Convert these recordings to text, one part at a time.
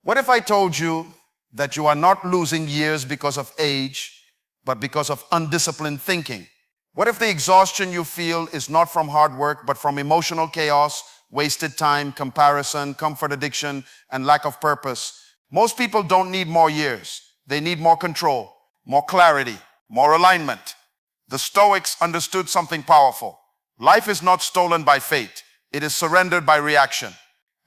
What if I told you that you are not losing years because of age, but because of undisciplined thinking? What if the exhaustion you feel is not from hard work, but from emotional chaos, wasted time, comparison, comfort addiction, and lack of purpose? Most people don't need more years. They need more control, more clarity, more alignment. The Stoics understood something powerful. Life is not stolen by fate. It is surrendered by reaction.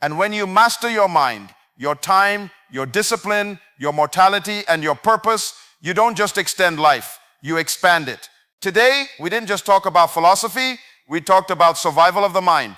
And when you master your mind, your time, your discipline, your mortality, and your purpose, you don't just extend life, you expand it. Today, we didn't just talk about philosophy, we talked about survival of the mind.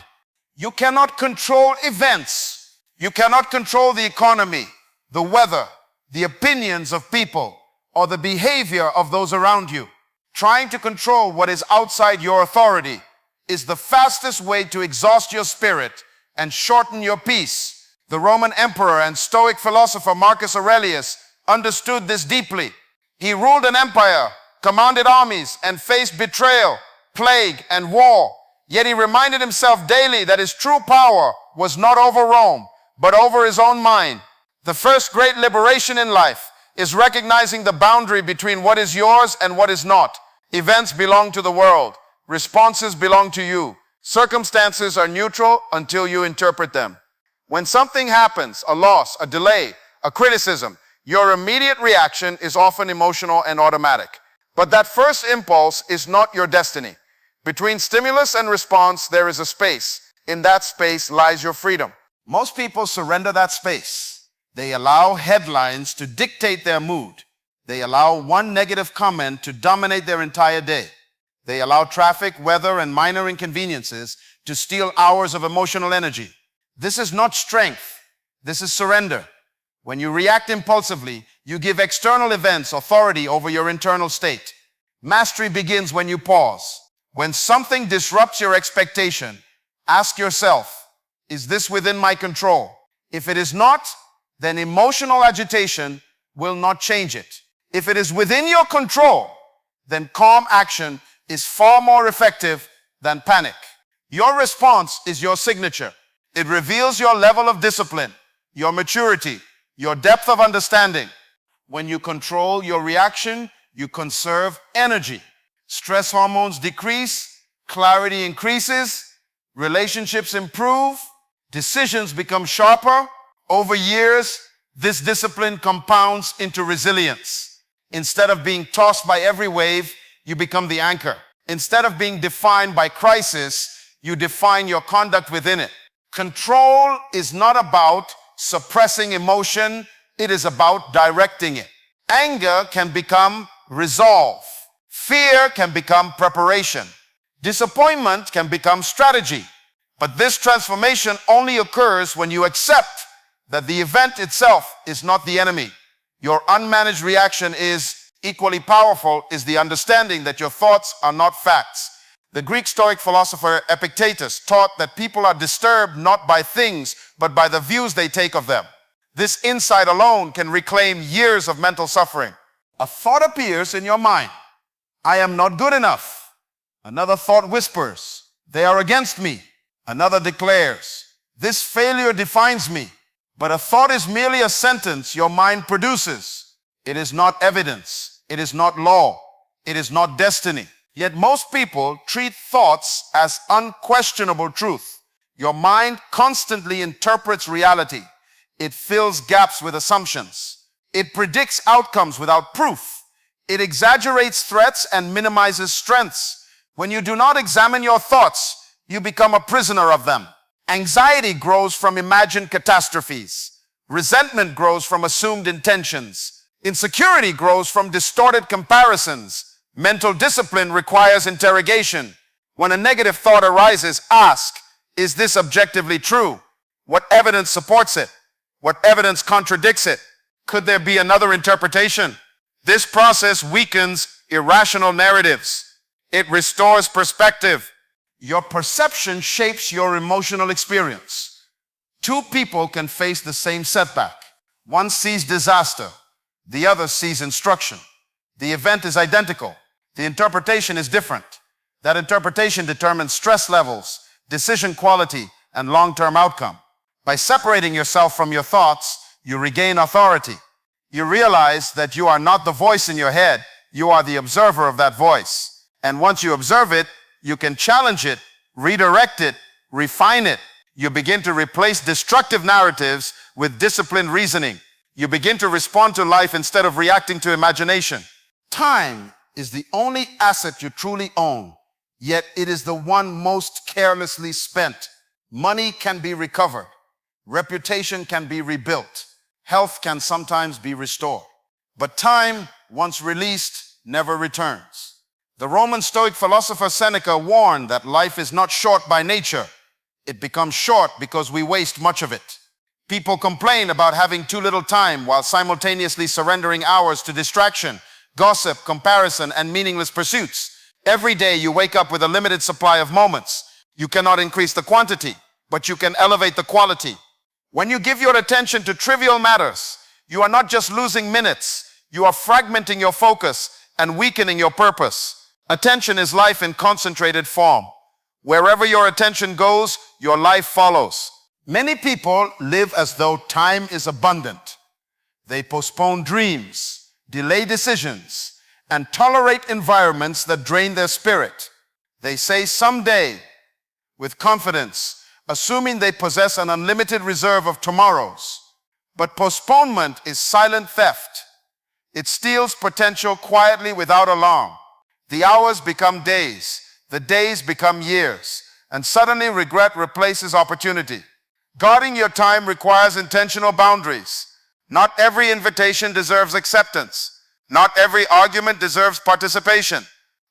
You cannot control events. You cannot control the economy, the weather, the opinions of people, or the behavior of those around you. Trying to control what is outside your authority is the fastest way to exhaust your spirit and shorten your peace. The Roman emperor and Stoic philosopher Marcus Aurelius understood this deeply. He ruled an empire, commanded armies, and faced betrayal, plague, and war. Yet he reminded himself daily that his true power was not over Rome, but over his own mind. The first great liberation in life is recognizing the boundary between what is yours and what is not. Events belong to the world. Responses belong to you. Circumstances are neutral until you interpret them. When something happens, a loss, a delay, a criticism, your immediate reaction is often emotional and automatic. But that first impulse is not your destiny. Between stimulus and response, there is a space. In that space lies your freedom. Most people surrender that space. They allow headlines to dictate their mood. They allow one negative comment to dominate their entire day. They allow traffic, weather, and minor inconveniences to steal hours of emotional energy. This is not strength. This is surrender. When you react impulsively, you give external events authority over your internal state. Mastery begins when you pause. When something disrupts your expectation, ask yourself, is this within my control? If it is not, then emotional agitation will not change it. If it is within your control, then calm action is far more effective than panic. Your response is your signature. It reveals your level of discipline, your maturity, your depth of understanding. When you control your reaction, you conserve energy. Stress hormones decrease, clarity increases, relationships improve, decisions become sharper. Over years, this discipline compounds into resilience. Instead of being tossed by every wave, you become the anchor. Instead of being defined by crisis, you define your conduct within it. Control is not about suppressing emotion, it is about directing it. Anger can become resolve. Fear can become preparation. Disappointment can become strategy. But this transformation only occurs when you accept that the event itself is not the enemy. Your unmanaged reaction is equally powerful is the understanding that your thoughts are not facts. The Greek Stoic philosopher Epictetus taught that people are disturbed not by things, but by the views they take of them. This insight alone can reclaim years of mental suffering. A thought appears in your mind. I am not good enough. Another thought whispers, they are against me. Another declares, this failure defines me. But a thought is merely a sentence your mind produces. It is not evidence. It is not law. It is not destiny. Yet most people treat thoughts as unquestionable truth. Your mind constantly interprets reality. It fills gaps with assumptions. It predicts outcomes without proof. It exaggerates threats and minimizes strengths. When you do not examine your thoughts, you become a prisoner of them. Anxiety grows from imagined catastrophes. Resentment grows from assumed intentions. Insecurity grows from distorted comparisons. Mental discipline requires interrogation. When a negative thought arises, ask, is this objectively true? What evidence supports it? What evidence contradicts it? Could there be another interpretation? This process weakens irrational narratives. It restores perspective. Your perception shapes your emotional experience. Two people can face the same setback. One sees disaster. The other sees instruction. The event is identical. The interpretation is different. That interpretation determines stress levels, decision quality, and long-term outcome. By separating yourself from your thoughts, You regain authority. You realize that you are not the voice in your head. You are the observer of that voice. And once you observe it, you can challenge it, redirect it, refine it. You begin to replace destructive narratives with disciplined reasoning. You begin to respond to life instead of reacting to imagination. Time is the only asset you truly own, yet it is the one most carelessly spent. Money can be recovered. Reputation can be rebuilt. Health can sometimes be restored. But time, once released, never returns. The Roman Stoic philosopher Seneca warned that life is not short by nature. It becomes short because we waste much of it. People complain about having too little time while simultaneously surrendering hours to distraction, gossip, comparison, and meaningless pursuits. Every day you wake up with a limited supply of moments. You cannot increase the quantity, but you can elevate the quality. When you give your attention to trivial matters, you are not just losing minutes, you are fragmenting your focus and weakening your purpose. Attention is life in concentrated form. Wherever your attention goes, your life follows. Many people live as though time is abundant. They postpone dreams, delay decisions, and tolerate environments that drain their spirit. They say someday with confidence, assuming they possess an unlimited reserve of tomorrows. But postponement is silent theft. It steals potential quietly without alarm. The hours become days, the days become years, and suddenly regret replaces opportunity. Guarding your time requires intentional boundaries. Not every invitation deserves acceptance. Not every argument deserves participation.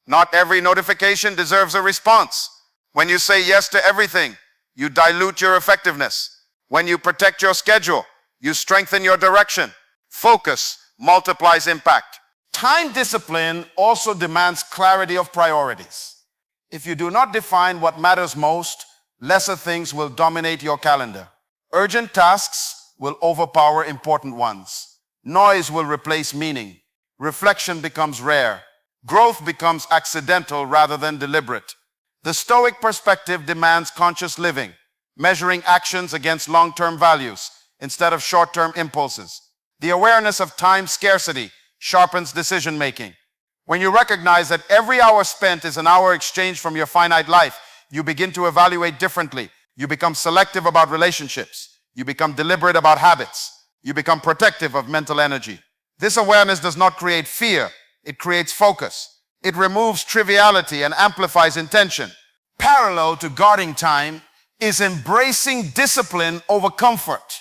Not every notification deserves a response. When you say yes to everything, you dilute your effectiveness. When you protect your schedule, you strengthen your direction. Focus multiplies impact. Time discipline also demands clarity of priorities. If you do not define what matters most, lesser things will dominate your calendar. Urgent tasks will overpower important ones. Noise will replace meaning. Reflection becomes rare. Growth becomes accidental rather than deliberate. The Stoic perspective demands conscious living, measuring actions against long-term values instead of short-term impulses. The awareness of time scarcity sharpens decision-making. When you recognize that every hour spent is an hour exchanged from your finite life, you begin to evaluate differently. You become selective about relationships. You become deliberate about habits. You become protective of mental energy. This awareness does not create fear. It creates focus. It removes triviality and amplifies intention. Parallel to guarding time is embracing discipline over comfort.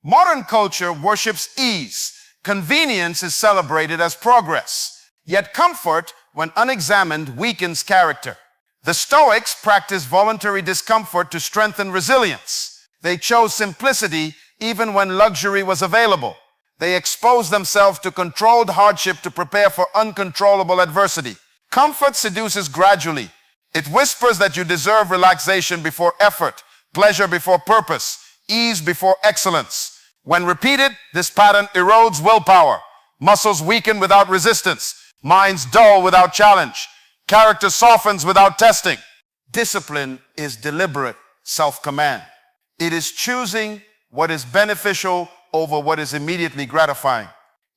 Modern culture worships ease. Convenience is celebrated as progress. Yet comfort, when unexamined, weakens character. The Stoics practiced voluntary discomfort to strengthen resilience. They chose simplicity even when luxury was available. They exposed themselves to controlled hardship to prepare for uncontrollable adversity. Comfort seduces gradually. It whispers that you deserve relaxation before effort, pleasure before purpose, ease before excellence. When repeated, this pattern erodes willpower. Muscles weaken without resistance. Minds dull without challenge. Character softens without testing. Discipline is deliberate self-command. It is choosing what is beneficial over what is immediately gratifying.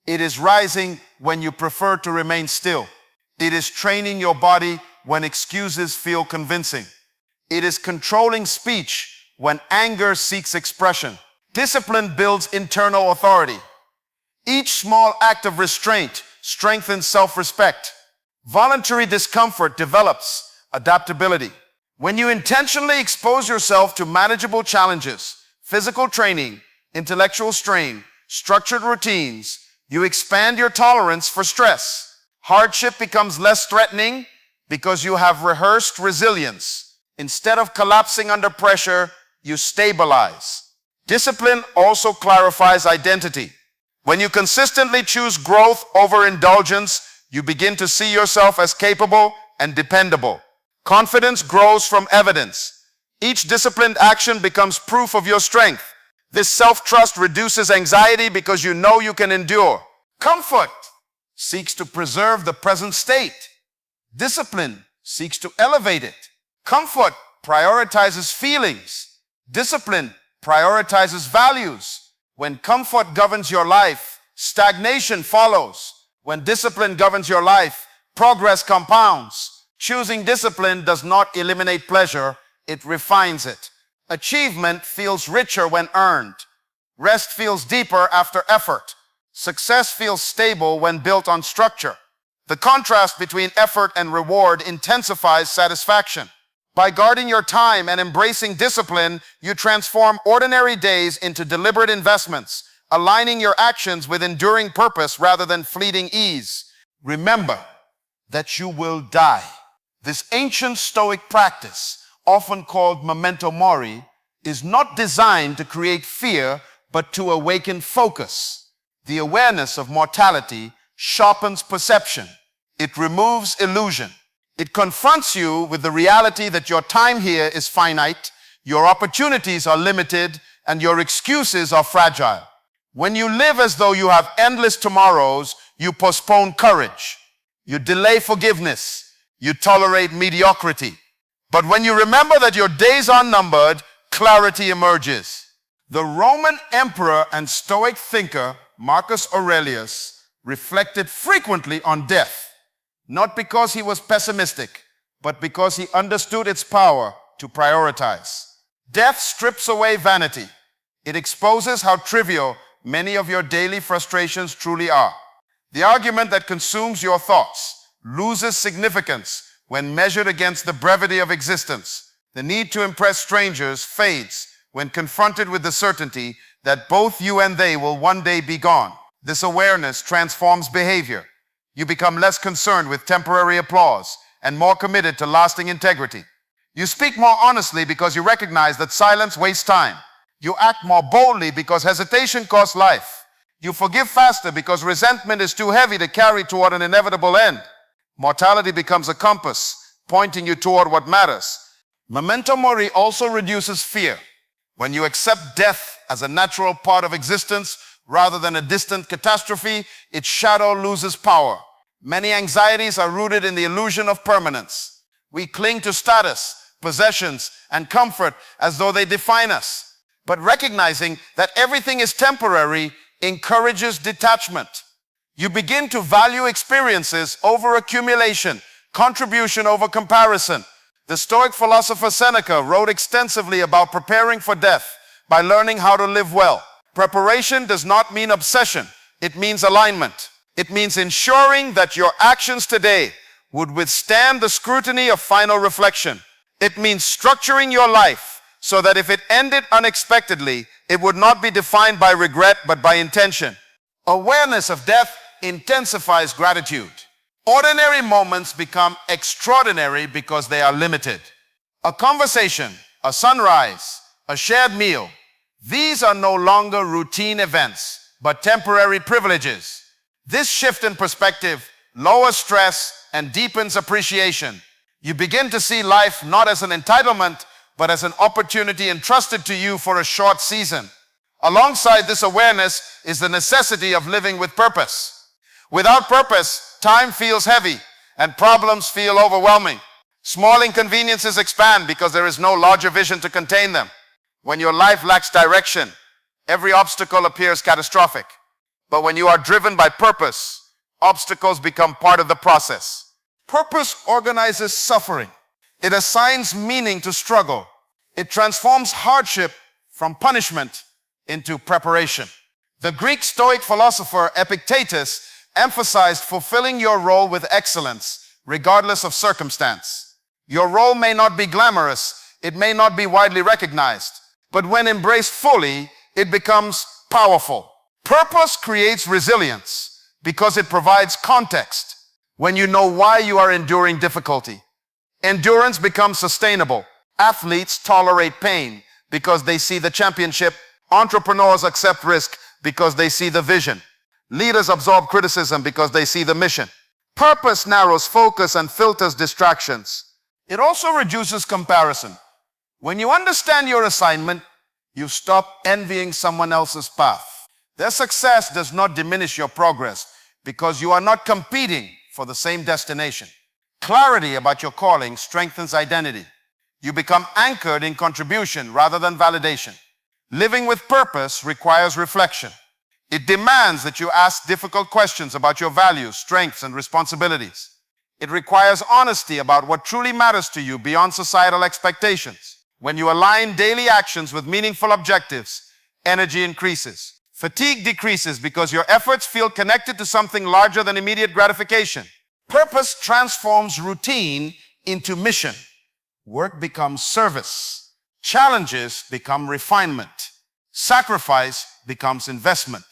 It is rising when you prefer to remain still. It is training your body when excuses feel convincing. It is controlling speech when anger seeks expression. Discipline builds internal authority. Each small act of restraint strengthens self-respect. Voluntary discomfort develops adaptability. When you intentionally expose yourself to manageable challenges, physical training, intellectual strain, structured routines, you expand your tolerance for stress. Hardship becomes less threatening because you have rehearsed resilience. Instead of collapsing under pressure, you stabilize. Discipline also clarifies identity. When you consistently choose growth over indulgence, you begin to see yourself as capable and dependable. Confidence grows from evidence. Each disciplined action becomes proof of your strength. This self-trust reduces anxiety because you know you can endure. Comfort seeks to preserve the present state. Discipline seeks to elevate it. Comfort prioritizes feelings. Discipline prioritizes values. When comfort governs your life, stagnation follows. When discipline governs your life, progress compounds. Choosing discipline does not eliminate pleasure, it refines it. Achievement feels richer when earned. Rest feels deeper after effort. Success feels stable when built on structure. The contrast between effort and reward intensifies satisfaction. By guarding your time and embracing discipline, you transform ordinary days into deliberate investments, aligning your actions with enduring purpose rather than fleeting ease. Remember that you will die. This ancient Stoic practice, often called memento mori, is not designed to create fear, but to awaken focus. The awareness of mortality sharpens perception. It removes illusion. It confronts you with the reality that your time here is finite, your opportunities are limited, and your excuses are fragile. When you live as though you have endless tomorrows, you postpone courage. You delay forgiveness. You tolerate mediocrity. But when you remember that your days are numbered, clarity emerges. The Roman emperor and Stoic thinker Marcus Aurelius reflected frequently on death. Not because he was pessimistic, but because he understood its power to prioritize. Death strips away vanity. It exposes how trivial many of your daily frustrations truly are. The argument that consumes your thoughts loses significance when measured against the brevity of existence. The need to impress strangers fades when confronted with the certainty that both you and they will one day be gone. This awareness transforms behavior. You become less concerned with temporary applause and more committed to lasting integrity. You speak more honestly because you recognize that silence wastes time. You act more boldly because hesitation costs life. You forgive faster because resentment is too heavy to carry toward an inevitable end. Mortality becomes a compass, pointing you toward what matters. Memento mori also reduces fear. When you accept death as a natural part of existence rather than a distant catastrophe, its shadow loses power. Many anxieties are rooted in the illusion of permanence. We cling to status, possessions, and comfort as though they define us. But recognizing that everything is temporary encourages detachment. You begin to value experiences over accumulation, contribution over comparison. The Stoic philosopher Seneca wrote extensively about preparing for death by learning how to live well. Preparation does not mean obsession. It means alignment. It means ensuring that your actions today would withstand the scrutiny of final reflection. It means structuring your life so that if it ended unexpectedly, it would not be defined by regret but by intention. Awareness of death intensifies gratitude. Ordinary moments become extraordinary because they are limited. A conversation, a sunrise, a shared meal, these are no longer routine events, but temporary privileges. This shift in perspective lowers stress and deepens appreciation. You begin to see life not as an entitlement, but as an opportunity entrusted to you for a short season. Alongside this awareness is the necessity of living with purpose. Without purpose, time feels heavy and problems feel overwhelming. Small inconveniences expand because there is no larger vision to contain them. When your life lacks direction, every obstacle appears catastrophic. But when you are driven by purpose, obstacles become part of the process. Purpose organizes suffering. It assigns meaning to struggle. It transforms hardship from punishment into preparation. The Greek Stoic philosopher Epictetus emphasized fulfilling your role with excellence, regardless of circumstance. Your role may not be glamorous, it may not be widely recognized, but when embraced fully, it becomes powerful. Purpose creates resilience because it provides context when you know why you are enduring difficulty. Endurance becomes sustainable. Athletes tolerate pain because they see the championship. Entrepreneurs accept risk because they see the vision. Leaders absorb criticism because they see the mission. Purpose narrows focus and filters distractions. It also reduces comparison. When you understand your assignment, you stop envying someone else's path. Their success does not diminish your progress because you are not competing for the same destination. Clarity about your calling strengthens identity. You become anchored in contribution rather than validation. Living with purpose requires reflection. It demands that you ask difficult questions about your values, strengths, and responsibilities. It requires honesty about what truly matters to you beyond societal expectations. When you align daily actions with meaningful objectives, energy increases. Fatigue decreases because your efforts feel connected to something larger than immediate gratification. Purpose transforms routine into mission. Work becomes service. Challenges become refinement. Sacrifice becomes investment.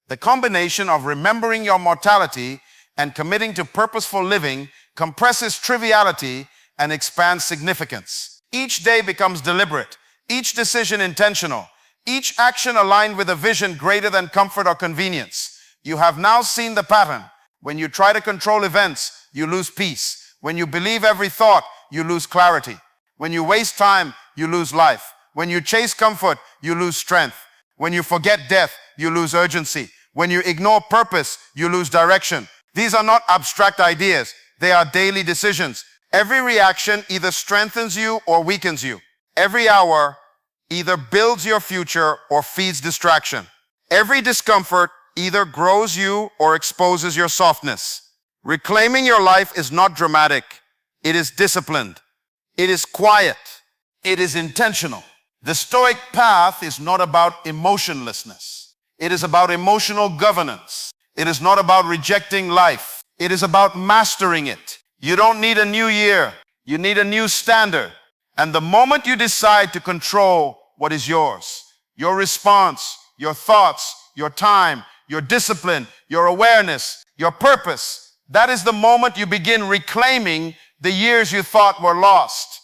The combination of remembering your mortality and committing to purposeful living compresses triviality and expands significance. Each day becomes deliberate, each decision intentional, each action aligned with a vision greater than comfort or convenience. You have now seen the pattern. When you try to control events, you lose peace. When you believe every thought, you lose clarity. When you waste time, you lose life. When you chase comfort, you lose strength. When you forget death, you lose urgency. When you ignore purpose, you lose direction. These are not abstract ideas. They are daily decisions. Every reaction either strengthens you or weakens you. Every hour either builds your future or feeds distraction. Every discomfort either grows you or exposes your softness. Reclaiming your life is not dramatic. It is disciplined. It is quiet. It is intentional. The Stoic path is not about emotionlessness. It is about emotional governance. It is not about rejecting life. It is about mastering it. You don't need a new year. You need a new standard. And the moment you decide to control what is yours, your response, your thoughts, your time, your discipline, your awareness, your purpose, that is the moment you begin reclaiming the years you thought were lost.